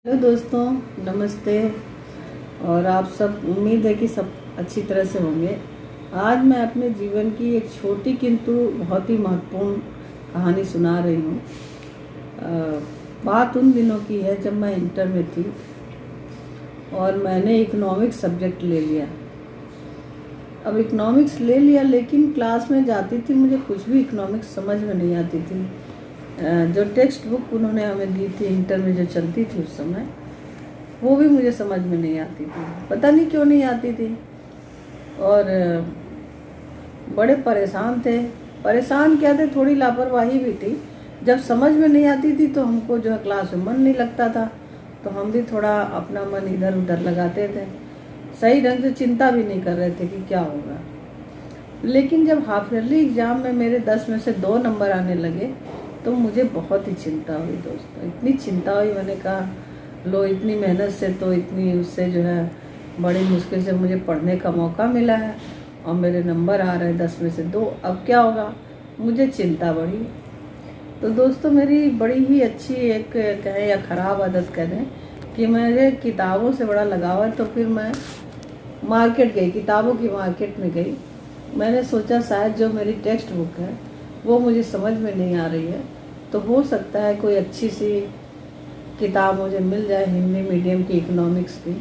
Hello दोस्तों, नमस्ते। और आप सब, उम्मीद है कि सब अच्छी तरह से होंगे। आज मैं अपने जीवन की एक छोटी किंतु बहुत ही महत्वपूर्ण कहानी सुना रही हूँ। बात उन दिनों की है जब मैं इंटर में थी और मैंने इकोनॉमिक्स सब्जेक्ट ले लिया। अब इकोनॉमिक्स ले लिया, लेकिन क्लास में जाती थी मुझे कुछ भी इकोनॉमिक्स समझ में नहीं आती थी। जो टेक्स्ट बुक उन्होंने हमें दी थी इंटर में, जो चलती थी उस समय, वो भी मुझे समझ में नहीं आती थी। पता नहीं क्यों नहीं आती थी। और बड़े परेशान थे। परेशान क्या थे, थोड़ी लापरवाही भी थी। जब समझ में नहीं आती थी तो हमको जो है क्लास में मन नहीं लगता था, तो हम भी थोड़ा अपना मन इधर उधर लगाते थे। सही ढंग से चिंता भी नहीं कर रहे थे कि क्या होगा। लेकिन जब हाफ ईयरली एग्ज़ाम में मेरे 10 में से 2 नंबर आने लगे तो मुझे बहुत ही चिंता हुई दोस्तों। इतनी चिंता हुई, मैंने कहा लो, इतनी मेहनत से तो इतनी उससे जो है बड़ी मुश्किल से मुझे पढ़ने का मौका मिला है और मेरे नंबर आ रहे हैं 10 में से 2, अब क्या होगा। मुझे चिंता बढ़ी। तो दोस्तों, मेरी बड़ी ही अच्छी एक कहें या ख़राब आदत कह दें कि मुझे किताबों से बड़ा लगाव है। तो फिर मैं मार्केट गई, किताबों की मार्केट में गई। मैंने सोचा शायद जो मेरी टेक्स्ट बुक है वो मुझे समझ में नहीं आ रही है, तो हो सकता है कोई अच्छी सी किताब मुझे मिल जाए हिंदी मीडियम की, इकोनॉमिक्स की,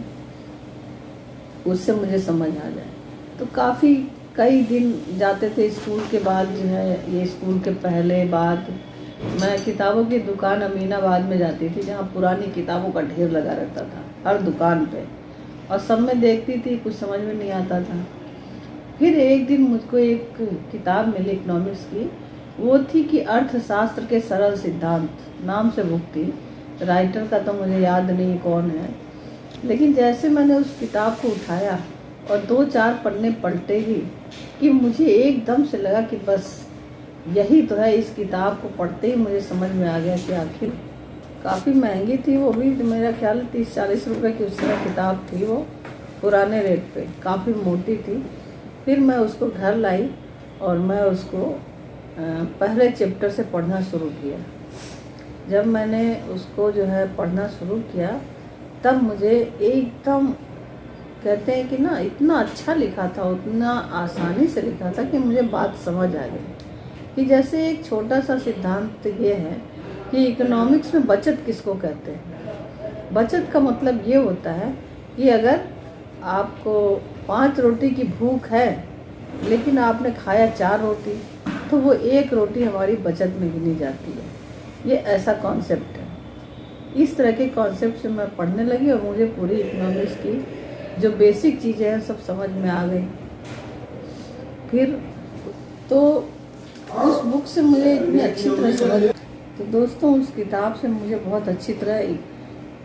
उससे मुझे समझ आ जाए। तो कई दिन जाते थे स्कूल के बाद, जो है ये स्कूल के पहले बाद, मैं किताबों की दुकान अमीनाबाद में जाती थी, जहाँ पुरानी किताबों का ढेर लगा रहता था हर दुकान पे, और सब में देखती थी, कुछ समझ में नहीं आता था। फिर एक दिन मुझको एक किताब मिली इकोनॉमिक्स की। वो थी कि अर्थशास्त्र के सरल सिद्धांत नाम से बुक थी। राइटर का तो मुझे याद नहीं कौन है, लेकिन जैसे मैंने उस किताब को उठाया और 2-4 पन्ने पलटे ही कि मुझे एकदम से लगा कि बस यही तो है। इस किताब को पढ़ते ही मुझे समझ में आ गया कि आखिर काफ़ी महंगी थी वो भी, मेरा ख्याल 30-40 रुपये की उस समय किताब थी वो, पुराने रेट पे, काफ़ी मोटी थी। फिर मैं उसको घर लाई और मैं उसको पहले चैप्टर से पढ़ना शुरू किया। जब मैंने उसको जो है पढ़ना शुरू किया, तब मुझे एकदम, कहते हैं कि ना, इतना अच्छा लिखा था, उतना आसानी से लिखा था कि मुझे बात समझ आ गई। कि जैसे एक छोटा सा सिद्धांत ये है कि इकोनॉमिक्स में बचत किसको कहते हैं। बचत का मतलब ये होता है कि अगर आपको 5 रोटी की भूख है लेकिन आपने खाया 4 रोटी, तो वो 1 रोटी हमारी बचत में गिनी जाती है। ये ऐसा कॉन्सेप्ट है। इस तरह के कॉन्सेप्ट से मैं पढ़ने लगी और मुझे पूरी इकोनॉमिक्स की जो बेसिक चीज़ें हैं सब समझ में आ गई। फिर तो उस बुक से मुझे इतनी अच्छी तरह समझ, तो दोस्तों उस किताब से मुझे बहुत अच्छी तरह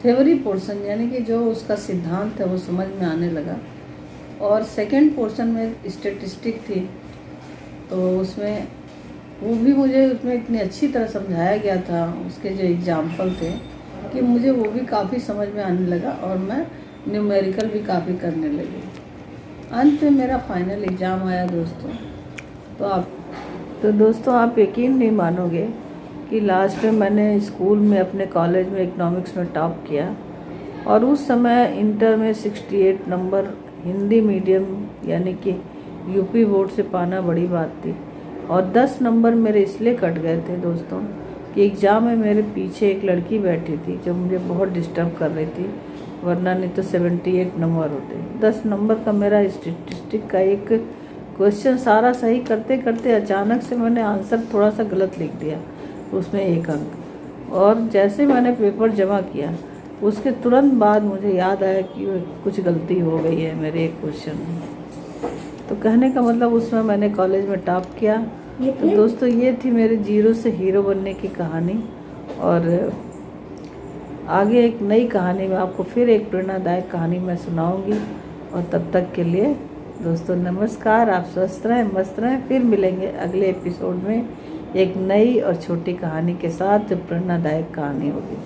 थ्योरी पोर्शन, यानी कि जो उसका सिद्धांत है वो समझ में आने लगा। और सेकंड पोर्शन में स्टैटिस्टिक थी, तो उसमें वो भी मुझे उसमें इतनी अच्छी तरह समझाया गया था, उसके जो एग्जाम्पल थे, कि मुझे वो भी काफ़ी समझ में आने लगा और मैं न्यूमेरिकल भी काफ़ी करने लगी। अंत में मेरा फाइनल एग्ज़ाम आया दोस्तों। तो दोस्तों आप यकीन नहीं मानोगे कि लास्ट में मैंने स्कूल में, अपने कॉलेज में इकोनॉमिक्स में टॉप किया। और उस समय इंटर में 68 नंबर हिंदी मीडियम यानी कि यूपी बोर्ड से पाना बड़ी बात थी। और 10 नंबर मेरे इसलिए कट गए थे दोस्तों कि एग्ज़ाम में मेरे पीछे एक लड़की बैठी थी जो मुझे बहुत डिस्टर्ब कर रही थी, वरना नहीं तो 78 नंबर होते। 10 नंबर का मेरा स्टैटिस्टिक का एक क्वेश्चन सारा सही करते करते अचानक से मैंने आंसर थोड़ा सा गलत लिख दिया, उसमें 1 अंक। और जैसे मैंने पेपर जमा किया उसके तुरंत बाद मुझे याद आया कि कुछ गलती हो गई है मेरे एक क्वेश्चन में। तो कहने का मतलब उसमें मैंने कॉलेज में टॉप किया। तो दोस्तों ये थी मेरे 0 से हीरो बनने की कहानी। और आगे एक नई कहानी में आपको फिर एक प्रेरणादायक कहानी मैं सुनाऊंगी। और तब तक के लिए दोस्तों नमस्कार। आप स्वस्थ रहें, मस्त रहें। फिर मिलेंगे अगले एपिसोड में एक नई और छोटी कहानी के साथ, जो प्रेरणादायक कहानी होगी।